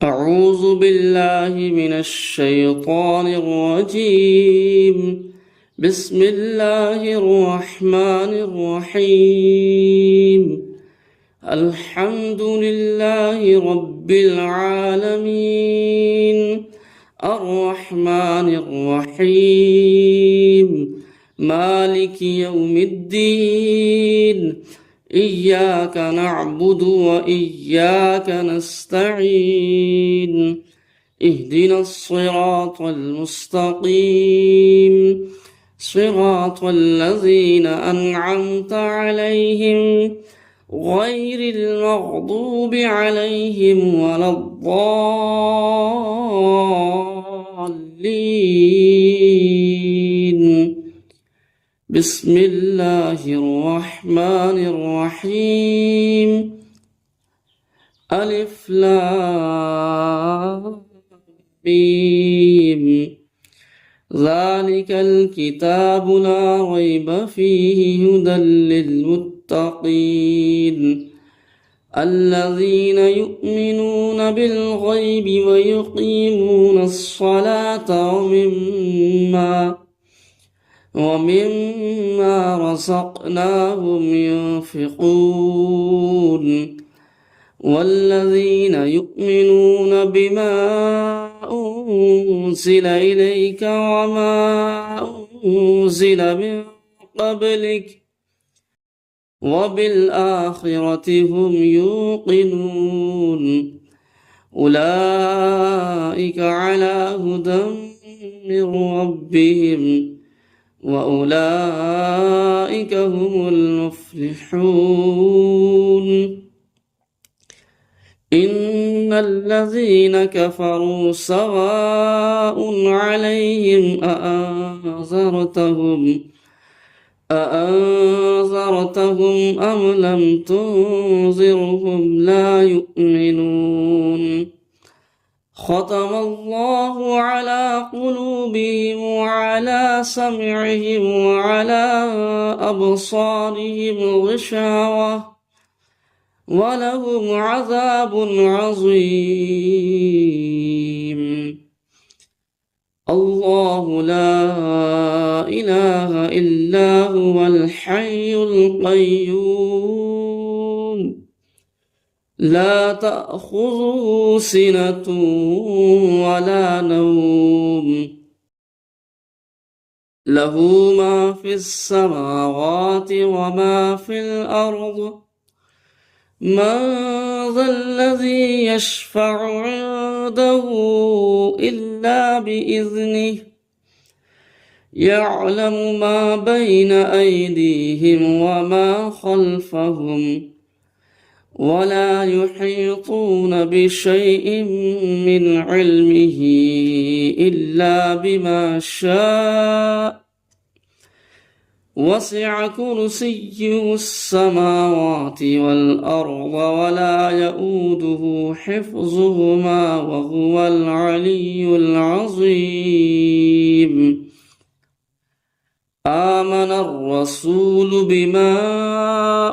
أعوذ بالله من الشيطان الرجيم. بسم الله الرحمن الرحيم. الحمد لله رب العالمين، الرحمن الرحيم، مالك يوم الدين. إياك نعبد وإياك نستعين. اهدنا الصراط المستقيم، صراط الذين أنعمت عليهم غير المغضوب عليهم ولا الضالين. بسم الله الرحمن الرحيم. ألف لام ميم. ذلك الكتاب لا ريب فيه هدى للمتقين الذين يؤمنون بالغيب ويقيمون الصلاة ومما رزقناهم ينفقون والذين يؤمنون بما أنزل إليك وما أنزل من قبلك وبالآخرة هم يوقنون. أولئك على هدى من ربهم وأولئك هم المفلحون. إن الذين كفروا سواء عليهم أأنذرتهم أم لم تنذرهم لا يؤمنون. ختم الله على قلوبهم وعلى سمعهم وعلى أبصارهم غشاوة ولهم عذاب عظيم. الله لا إله إلا هو الحي القيوم لا تأخذه سنة ولا نوم له ما في السماوات وما في الأرض. من ذا الذي يشفع عنده إلا بإذنه يعلم ما بين أيديهم وما خلفهم ولا يحيطون بشيء من علمه إلا بما شاء. وسع كرسيه السماوات والأرض ولا يؤوده حفظهما وهو العلي العظيم. آمن الرسول بما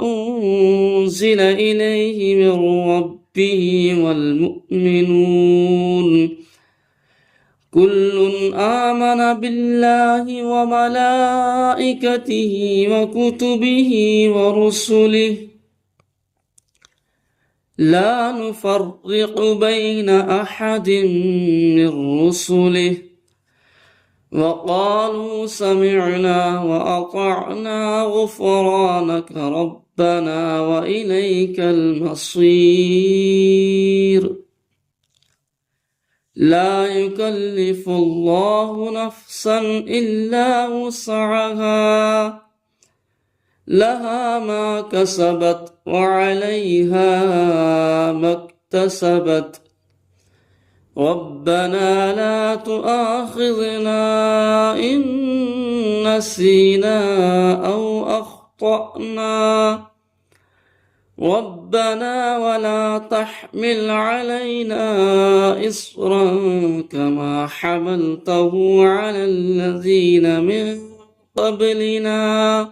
أنزل إليه من ربه والمؤمنون كل آمن بالله وملائكته وكتبه ورسله لا نفرق بين أحد من رسله وقالوا سمعنا وأطعنا غفرانك ربنا وإليك المصير. لا يكلف الله نفسا إلا وسعها لها ما كسبت وعليها ما اكتسبت. ربنا لا تؤاخذنا إن نسينا أو أخطأنا ربنا ولا تحمل علينا إصرا كما حملته على الذين من قبلنا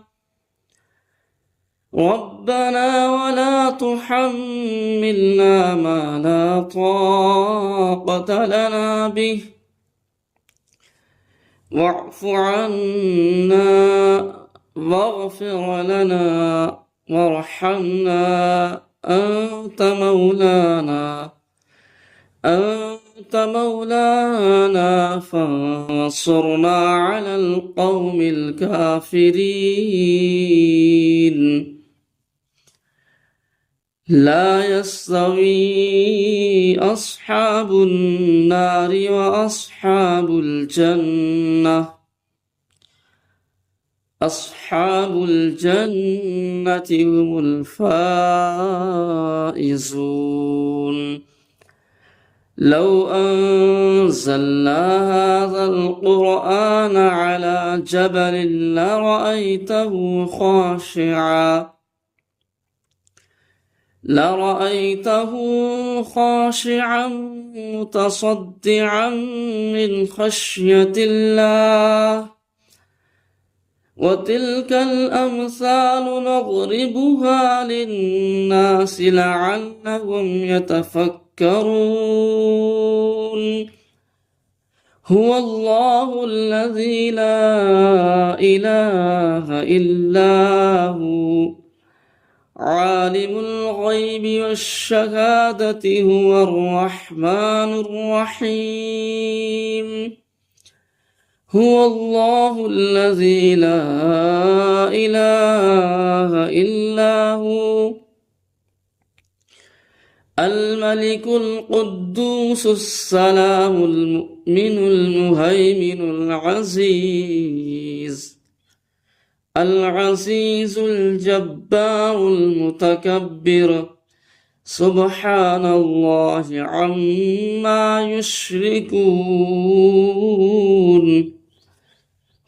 ربنا ولا تحملنا ما لا طاقة لنا به واعف عنا واغفر لنا وارحمنا أنت مولانا فانصرنا على القوم الكافرين. لا يستوي أصحاب النار وأصحاب الجنة، أصحاب الجنة هم الفائزون. لو أنزلنا هذا القرآن على جبل لرأيته خاشعا متصدعا من خشية الله. وتلك الأمثال نضربها للناس لعلهم يتفكرون. هو الله الذي لا إله إلا هو عالم الغيب والشهادة هو الرحمن الرحيم. هو الله الذي لا إله إلا هو الملك القدوس السلام المؤمن المهيمن العزيز الجبار المتكبر سبحان الله عما يشركون.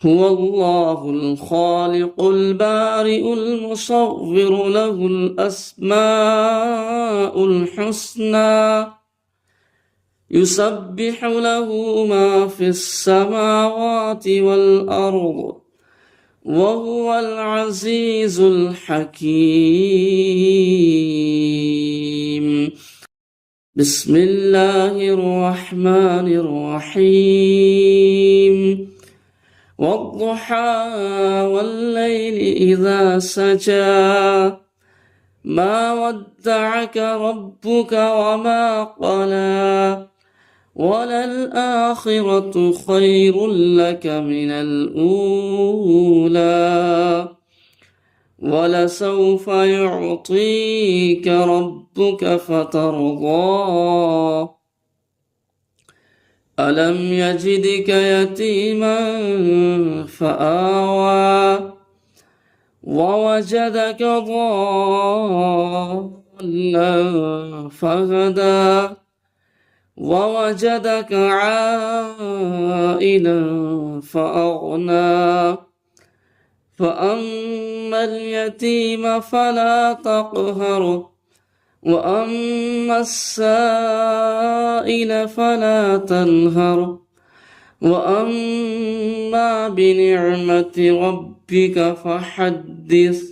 هو الله الخالق البارئ المصور له الأسماء الحسنى يسبح له ما في السماوات والأرض وهو العزيز الحكيم. بسم الله الرحمن الرحيم. والضحى والليل إذا سجى ما ودعك ربك وما قلى وللآخرة خير لك من الأولى ولسوف يعطيك ربك فترضى. ألم يجدك يتيما فآوى ووجدك ضالا فهدى ووجدك عائلا فأغنى. فأما اليتيم فلا تقهر وأما السائل فلا تنهر وأما بنعمة ربك فحدث.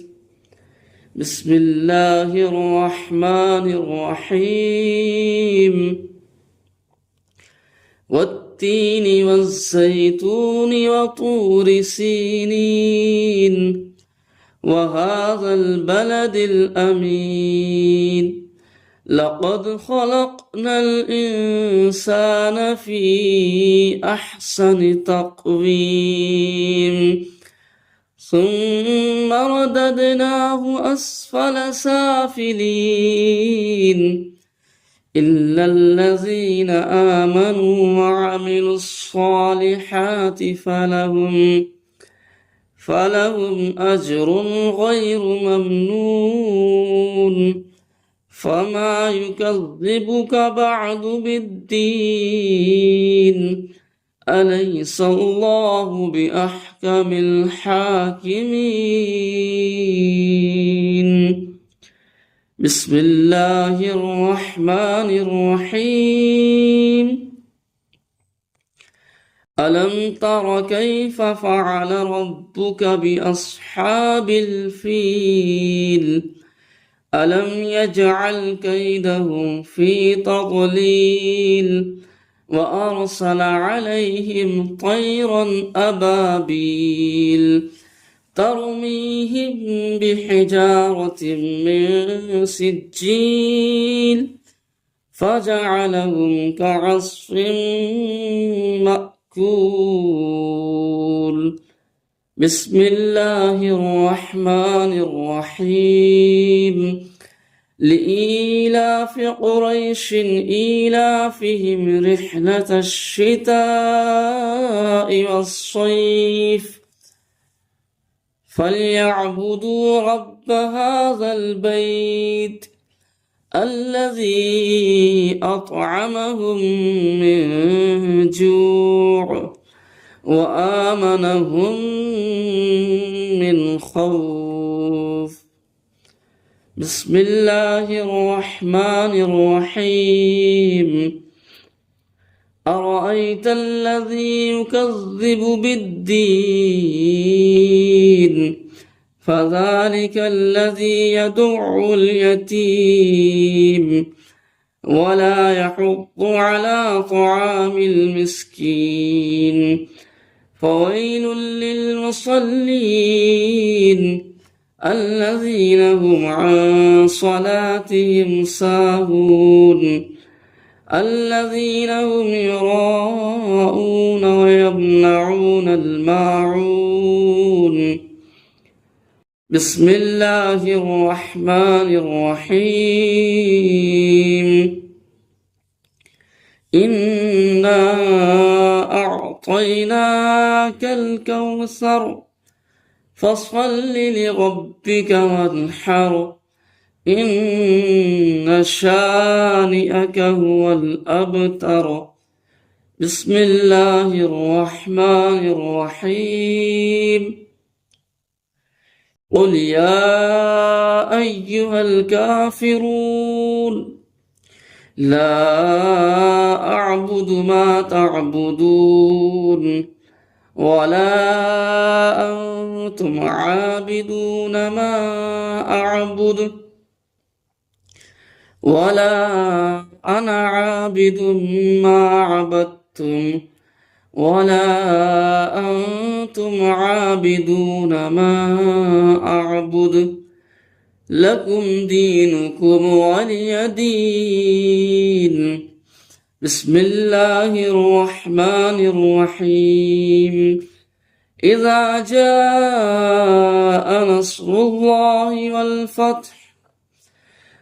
بسم الله الرحمن الرحيم. والتين والزيتون وطور سينين وهذا البلد الأمين. لقد خلقنا الإنسان في أحسن تقويم ثم رددناه أسفل سافلين إلا الذين آمنوا وعملوا الصالحات فلهم أجر غير ممنون. فما يكذبك بعد بالدين أليس الله بأحكم الحاكمين. بسم الله الرحمن الرحيم. ألم تر كيف فعل ربك بأصحاب الفيل ألم يجعل كيدهم في تضليل وأرسل عليهم طيرا أبابيل ترميهم بحجارة من سجيل فجعلهم كعصف مأكول بسم الله الرحمن الرحيم لإيلاف قريش إيلافهم رحلة الشتاء والصيف فليعبدوا رب هذا البيت الذي أطعمهم من جوع وآمنهم من خوف بسم الله الرحمن الرحيم أرأيت الذي يكذب بالدين فذلك الذي يدع اليتيم ولا يحض على طعام المسكين فويل للمصلين الذين هم عن صلاتهم ساهون الذين هم يراءون ويمنعون الماعون بسم الله الرحمن الرحيم إنا أعطيناك الكوثر فصل لربك وانحر إن شانئك هو الأبتر بسم الله الرحمن الرحيم قل يا أيها الكافرون لا أعبد ما تعبدون ولا أنتم عابدون ما أعبد ولا أنا عابد ما عبدتم ولا أنتم عابدون ما أعبد لكم دينكم ولي دين بسم الله الرحمن الرحيم إذا جاء نصر الله والفتح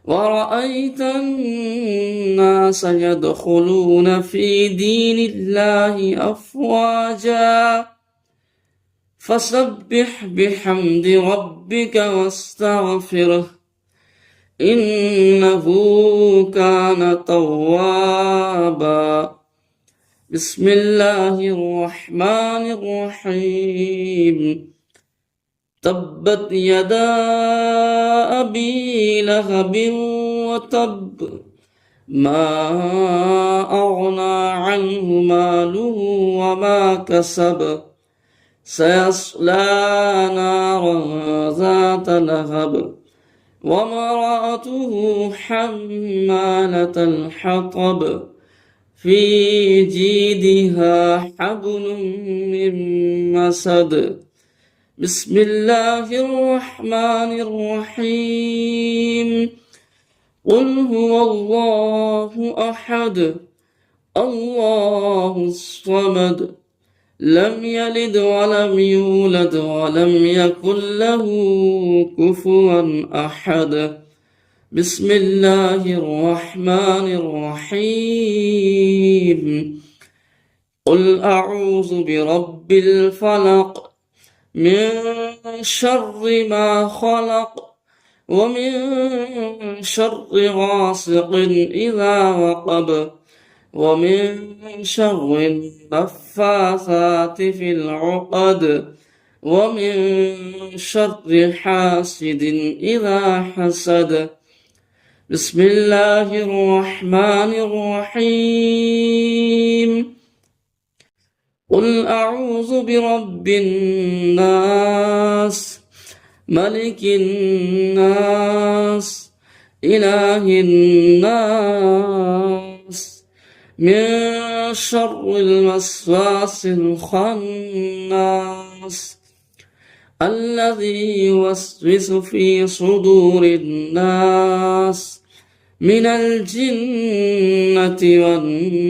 ورأيت الناس يدخلون في دين الله أفواجا فسبح بحمد ربك واستغفره إنه كان توابا بسم الله الرحمن الرحيم تبت يدا أبي لهب وتب ما أغنى عنه ماله وما كسب سيصلى نارا ذات لهب وامرأته حمالة الحطب في جيدها حبل من مسد بسم الله الرحمن الرحيم قل هو الله أحد الله الصمد لم يلد ولم يولد ولم يكن له كفوا أحد بسم الله الرحمن الرحيم قل أعوذ برب الفلق من شر ما خلق ومن شر غاسق إذا وقب ومن شر النفاثات في العقد ومن شر حاسد إذا حسد بسم الله الرحمن الرحيم قل أعوذ برب الناس ملك الناس إله الناس من شر الوسواس الخناس الذي يوسوس في صدور الناس من الجنة والناس.